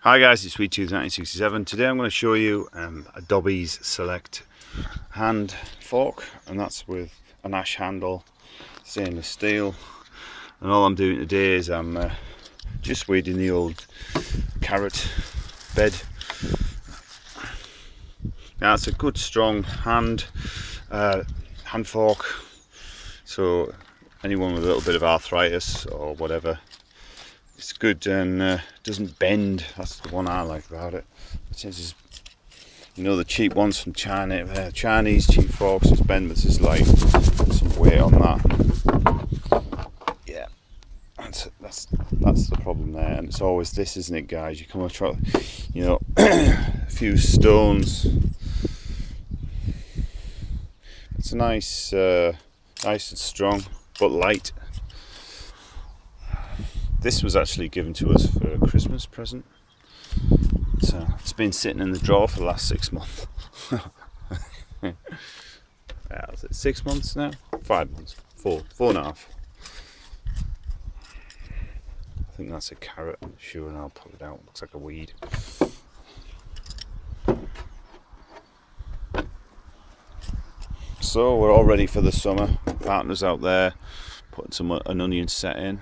Hi guys, it's SweetTooth1967. Today I'm going to show you a Dobbies Select hand fork, and that's with an ash handle, stainless steel. And all I'm doing today is I'm just weeding the old carrot bed. Now it's a good strong hand fork, so anyone with a little bit of arthritis or whatever, it's good, and doesn't bend. That's the one I like about it. It's, you know, the cheap ones from China, Chinese cheap forks, just bend, but this is light. Some weight on that. Yeah, that's the problem there, and it's always this, isn't it, guys? You come across, you know, a few stones. It's a nice, nice and strong, but light. This was actually given to us for a Christmas present. So it's been sitting in the drawer for the last 6 months. Is it 6 months now? 5 months? 4.5. I think that's a carrot. I'm sure, and I'll pull it out. Looks like a weed. So we're all ready for the summer. Partners out there putting an onion set in.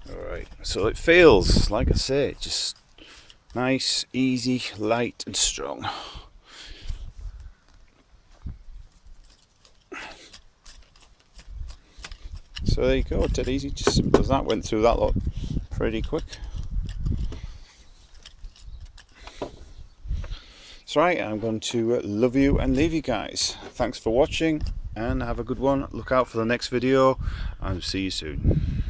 Alright, so it feels, like I say, just nice, easy, light and strong. So there you go, dead easy, just simple as that. Went through that lot pretty quick. That's right, I'm going to love you and leave you guys. Thanks for watching and have a good one. Look out for the next video and see you soon.